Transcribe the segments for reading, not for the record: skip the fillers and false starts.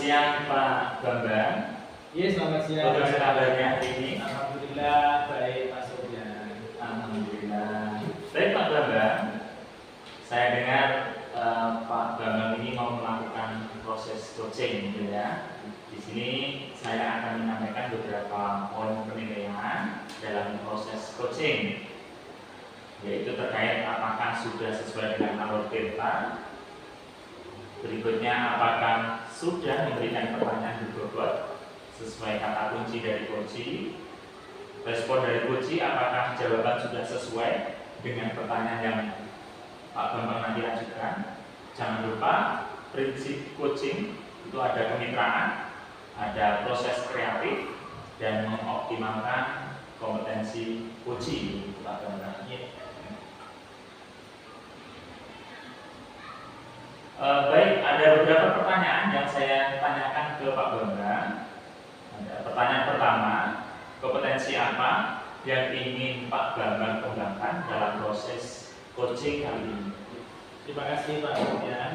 siang Pak Bambang. Iya, selamat siang. Bagaimana kabarnya hari ini? Alhamdulillah baik Pak Sofyan. Alhamdulillah. Baik Pak Bambang, saya dengar Pak Bambang ini mau melakukan proses coaching, gitu ya. Di sini saya akan menyampaikan beberapa poin penilaian dalam proses coaching, yaitu terkait apakah sudah sesuai dengan alur delta. Berikutnya, apakah sudah memberikan pertanyaan berbobot sesuai kata kunci dari coaching. Respon dari coaching, apakah jawaban sudah sesuai dengan pertanyaan yang Pak Bambang nanti ajukan. Jangan lupa prinsip coaching itu ada kemitraan, ada proses kreatif, dan mengoptimalkan kompetensi coaching, Pak Bambang. Baik, ada beberapa pertanyaan yang saya tanyakan ke Pak Bambang. Ada pertanyaan pertama, kompetensi apa yang ingin Pak Bambang kembangkan dalam proses coaching kali ini? Terima kasih Pak Sofyan.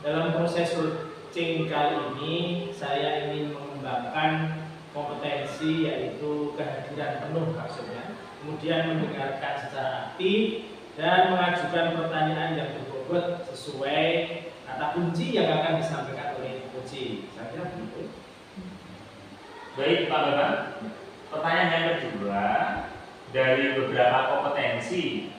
Dalam proses coaching kali ini saya ingin mengembangkan kompetensi yaitu kehadiran penuh maksudnya, kemudian mendengarkan secara aktif dan mengajukan pertanyaan yang berbobot sesuai kata kunci yang akan disampaikan oleh coaching. Saya kira begitu. Baik Pak Bambang, pertanyaan yang kedua, dari beberapa kompetensi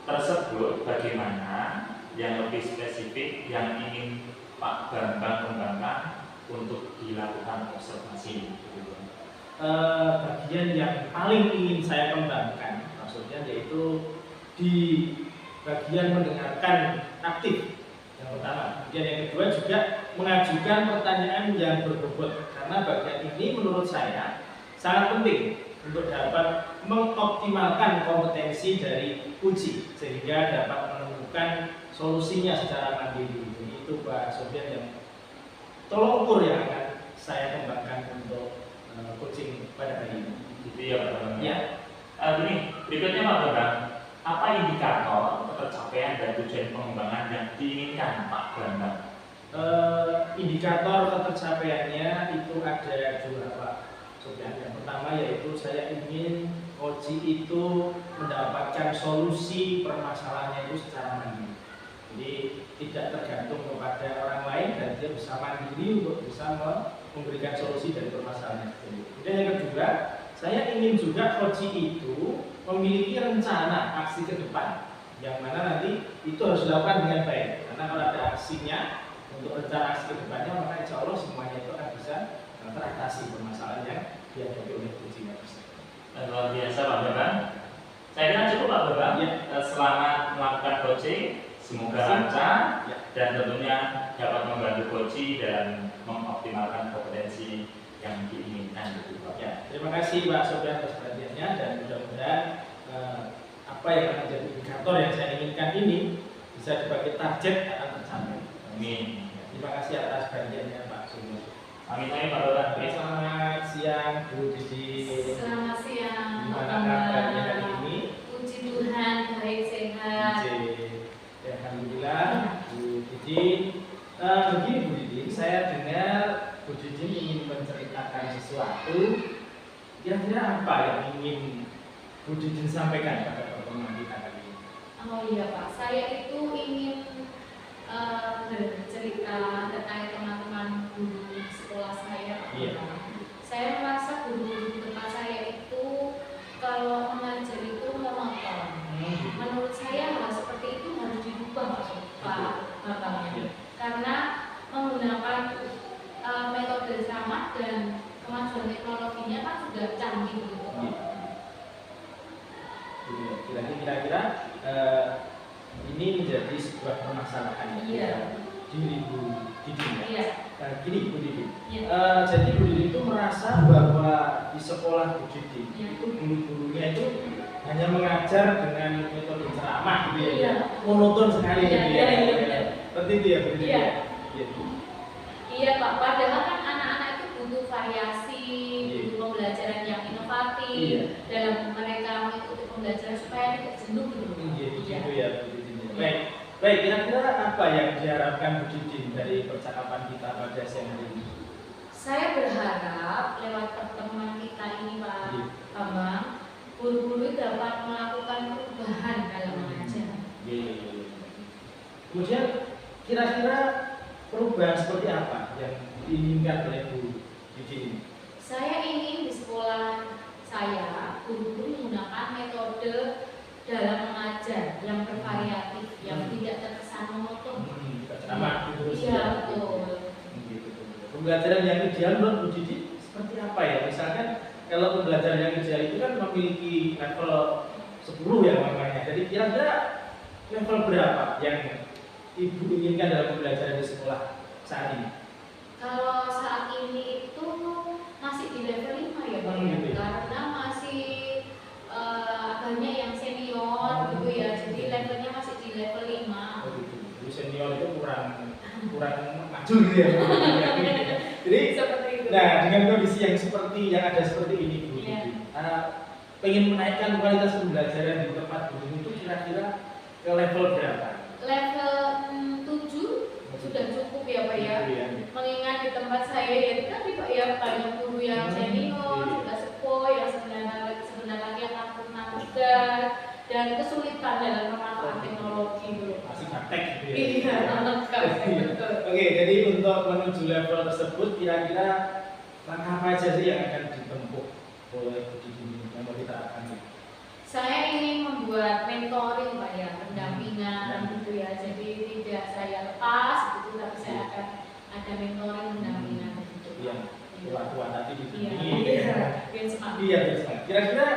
tersebut bagaimana yang lebih spesifik yang ingin Pak Bambang kembangkan untuk dilakukan observasi? Bagian yang paling ingin saya kembangkan maksudnya yaitu di bagian mendengarkan aktif yang pertama. Kemudian yang kedua juga mengajukan pertanyaan yang berbobot, karena bagian ini menurut saya sangat penting untuk dapat mengoptimalkan kompetensi dari uji sehingga dapat menemukan solusinya secara mandiri. Jadi itu Pak Sofyan yang tolok ukur yang akan saya kembangkan untuk coaching pada hari ini. Gitu ya Pak Bambang. Ya. Ini berikutnya Pak Bambang, apa indikator ketercapaian dan tujuan pengembangan yang diinginkan Pak Bambang? Indikator ketercapaiannya itu ada dua Pak Sofyan. Yang pertama yaitu saya ingin coaching itu mendapatkan solusi permasalahannya itu secara mandiri. Jadi tidak tergantung kepada orang lain dan dia bisa mandiri untuk bisa memberikan solusi dari permasalahannya sendiri. Kemudian yang kedua, saya ingin juga coaching itu memiliki rencana aksi ke depan, yang mana nanti itu harus dilakukan dengan baik. Karena kalau ada aksinya untuk rencana aksi ke depannya, maka insya Allah semuanya itu akan bisa teratasi permasalahan yang dihadapi oleh coaching tersebut. Luar biasa Pak Bambang. Saya kira cukup Pak Bambang. Ya. Selamat melakukan coaching, semoga lancar Ya. dan tentunya dapat membantu coaching dalam mengoptimalkan kompetensi yang diinginkan. Ya, terima kasih Pak Sofyan atas perhatiannya dan mudah-mudahan apa yang akan menjadi indikator yang saya inginkan ini bisa sebagai target akan tercapai. Amin. Terima kasih atas perhatiannya Pak Sofyan. Amin Pak Bambang. Selamat siang Bu Didi. Selamat siang. Gimana kabarnya hari ini? Puji Tuhan, baik sehat. Ya, alhamdulillah Bu Didi. Begini Bu Didi, saya dengar Bu Didi ingin menceritakan sesuatu. Kira-kira apa yang ingin Bu Didi sampaikan pada pertemuan kita kali ini? Oh iya Pak, saya itu ingin bercerita terkait teman-teman guru di sekolah saya. Iya. Saya merasa guru-guru di tempat saya itu kalau mengajar itu monoton. Menurut saya hal seperti itu harus dirubah Pak Bambang. Iya. Karena menggunakan metode ceramah dan kemajuan teknologinya kan sudah canggih gitu. Kira-kira ini menjadi sebuah permasalahan Iya. diri Bu Didi ya. Iya. Gini Bu Didi. Iya. Jadi Bu Didi itu merasa bahwa di sekolah Bu Didi Iya. itu guru-gurunya itu hanya mengajar dengan metode ceramah gitu ya. Iya. Monoton sekali Iya, gitu iya, ya. iya, iya. Seperti itu ya Bu Didi. Iya. Iya. Iya Pak, padahal kan anak-anak itu butuh variasi, Iya. butuh pembelajaran yang inovatif Iya. dalam mereka mengikuti pembelajaran supaya tidak jenuh gitu. Iya, begitu ya Bu Didi. Iya. Baik. Baik, kira-kira apa yang diharapkan Bu Didin dari percakapan kita pada siang hari ini? Saya berharap lewat pertemuan kita ini Pak Iya. Bambang, guru-guru dapat melakukan perubahan dalam mengajar. Kemudian kira-kira perubahan seperti apa yang diinginkan oleh Bu Didin? Saya ingin di sekolah saya guru-guru menggunakan metode dalam mengajar yang bervariatif, yang tidak terkesan monoton. Sama Iya betul. Pembelajaran yang ideal menurut Bu Didin seperti apa ya? Misalkan kalau pembelajaran yang ideal itu kan memiliki level 10 ya namanya. Jadi kira-kira level berapa yang Ibu inginkan dalam pembelajaran di sekolah saat ini? Kalau saat ini itu masih di level 5 ya Pak, Gitu ya? karena masih banyak yang senior gitu ya, jadi levelnya masih di level 5. Oh, gitu. Jadi senior itu kurang maju gitu ya. Jadi Seperti itu. nah dengan kondisi yang ada seperti ini Bu Iya. Didin, pengen menaikkan kualitas pembelajaran di tempat Bu Didin itu kira-kira ke level berapa? Level 7 sudah cukup ya Pak ya. Iya. Mengingat di tempat saya ya tadi Pak ya, banyak guru yang senior, Iya. sudah sepuh, yang sebenarnya lagi yang nakut-nakutan dan kesulitan dalam pemanfaatan teknologi gitu. Masih praktek gitu ya. Iya, betul. Oke, jadi untuk menuju level tersebut kira-kira langkah apa aja sih yang akan ditempuh oleh Bu Didin yang mau kita akan? Saya ingin membuat mentoring Pak ya, pendampingan gitu ya. Jadi tidak saya lepas gitu, tapi saya akan ada mentoring pendampingan gitu. Yang tua-tua tadi di Iya, sini. biar semangat. Iya, bisa. Kira-kira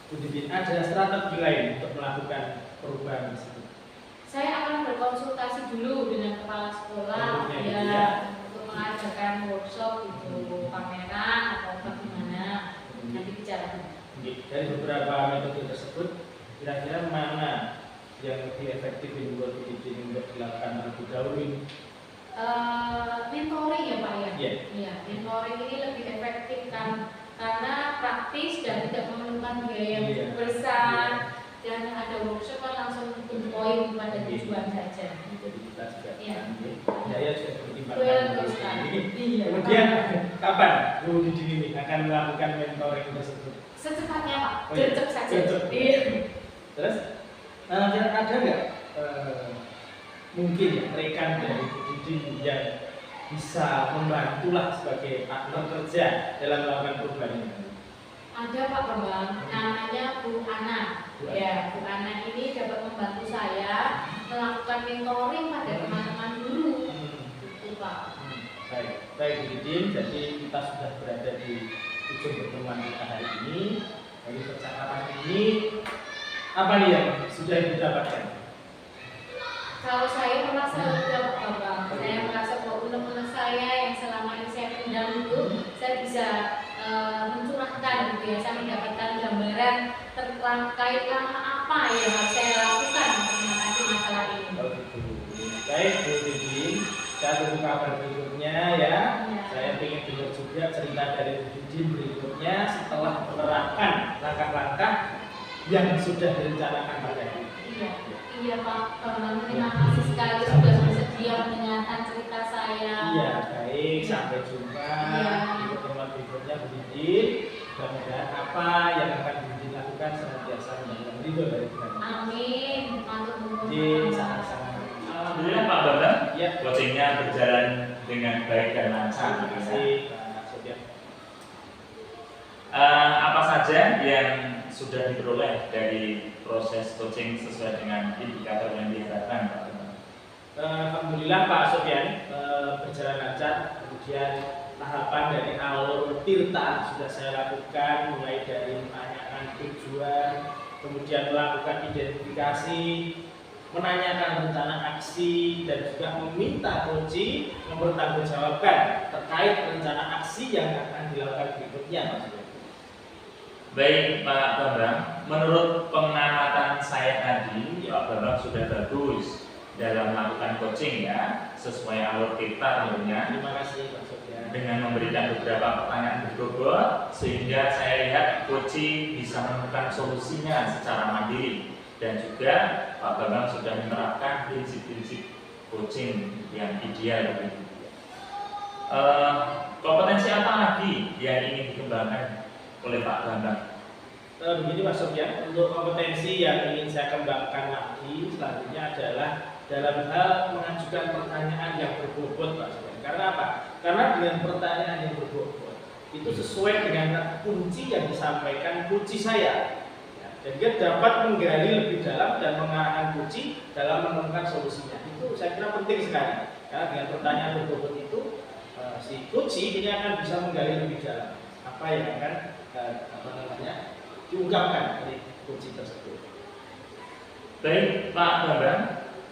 Bu Didin ada strategi lain untuk melakukan perubahan tersebut? Saya akan berkonsultasi dulu dengan kepala sekolah Tentunya, ya, iya. untuk mengajarkan workshop gitu, pameran atau bagaimana nanti bicarakan. Dari beberapa metode tersebut, kira-kira mana yang lebih efektif buat Bu Didin untuk dilakukan terlebih dahulu ini? Mentoring ya Pak ya. Iya. Iya, mentoring ini lebih efektif kan karena praktis dan tidak memerlukan biaya yang Iya. besar dan ada workshop kan langsung to the point pada Iya. tujuan saja. Jadi kita juga Iya. biaya sudah dipertimbangkan. Betul sekali. Iya. Kemudian kapan Bu Didin ini akan melakukan mentoring tersebut? Secepatnya Pak, Oh iya, gercep saja. gercep. Iya. Terus ada nggak mungkin ya rekan dari Bu Didin yang bisa membantulah sebagai partner kerja dalam melakukan perubahan ini? Ada Pak Bambang, namanya Bu Ana. Bu Ana. Ya, Bu Ana ini dapat membantu saya melakukan mentoring pada teman-teman guru. Itu Pak. Baik Bu Didin, jadi kita sudah berada di ujung pertemuan kita hari ini. Dari percakapan ini, apa nih yang sudah Ibu dapatkan? Kalau saya merasa lega Pak Bambang, saya merasa bahwa unek-unek saya yang selama ini saya pendam itu, saya bisa mencurahkan gitu ya, saya mendapatkan gambaran terkait langkah apa yang harus saya lakukan untuk mengatasi masalah ini. Kalau gitu. Baik Bu Didin, saya tunggu kabar berikutnya ya. Ya. Saya ingin dengar juga cerita dari Bu Didin berikutnya setelah menerapkan langkah-langkah yang sudah direncanakan pada ini. Iya, iya Pak Bambang, terima kasih sekali sudah bersedia mendengarkan cerita saya. Iya, baik. Sampai jumpa Iya. di pertemuan berikutnya Bu Didin. Mudah-mudahan apa yang akan Bu Didin lakukan senantiasa menjadi ridho dari Tuhan. Amin. Matur nuwun. Di sama-sama. Alhamdulillah Pak Bambang, Ya. coachingnya berjalan dengan baik dan lancar. Terima kasih Pak Sofyan. Apa saja yang sudah diperoleh dari proses coaching sesuai dengan indikator yang diharapkan Pak Bambang? Alhamdulillah Pak Sofyan berjalan lancar. Kemudian tahapan dari alur tirta sudah saya lakukan, mulai dari menanyakan tujuan, kemudian melakukan identifikasi, menanyakan rencana aksi, dan juga meminta kunci mempertanggungjawabkan terkait rencana aksi yang akan dilakukan berikutnya Pak Sofyan. Baik Pak Bambang, menurut pengamatan saya tadi, Pak Bambang sudah bagus dalam melakukan coaching ya, sesuai alur kita tentunya, Terima kasih Pak Sofyan. dengan memberikan beberapa pertanyaan berbobot, sehingga saya lihat coaching bisa menemukan solusinya secara mandiri dan juga Pak Bambang sudah menerapkan prinsip-prinsip coaching yang ideal. Kompetensi apa lagi yang ingin dikembangkan oleh Pak Bambang? Begini Mas Sofyan, untuk kompetensi yang ingin saya kembangkan lagi selanjutnya adalah dalam hal mengajukan pertanyaan yang berbobot Pak Sofyan. Karena apa? Karena dengan pertanyaan yang berbobot itu sesuai dengan kunci yang disampaikan kunci saya. Dan dia dapat menggali lebih dalam dan mengarahkan kunci dalam menemukan solusinya. Itu saya kira penting sekali. Karena dengan pertanyaan berbobot itu si kunci ini akan bisa menggali lebih dalam apa yang akan diungkapkan dari kunci tersebut. Baik Pak Bambang,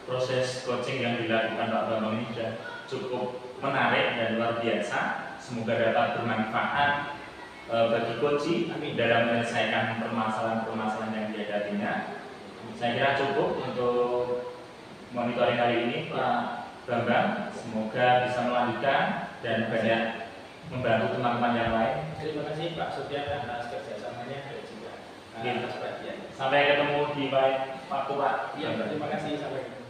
proses coaching yang dilakukan Pak Bambang ini sudah cukup menarik dan luar biasa. Semoga dapat bermanfaat bagi coach dalam menyelesaikan permasalahan-permasalahan yang dihadapinya. Saya kira cukup untuk monitoring kali ini Pak Bambang. Semoga bisa melanjutkan dan banyak membantu teman-teman yang lain. Terima kasih Pak Sofyan atas kerjasamanya dan juga atas perhatiannya. Sampai ketemu di waktu Pak. Iya, terima kasih. Sampai ketemu.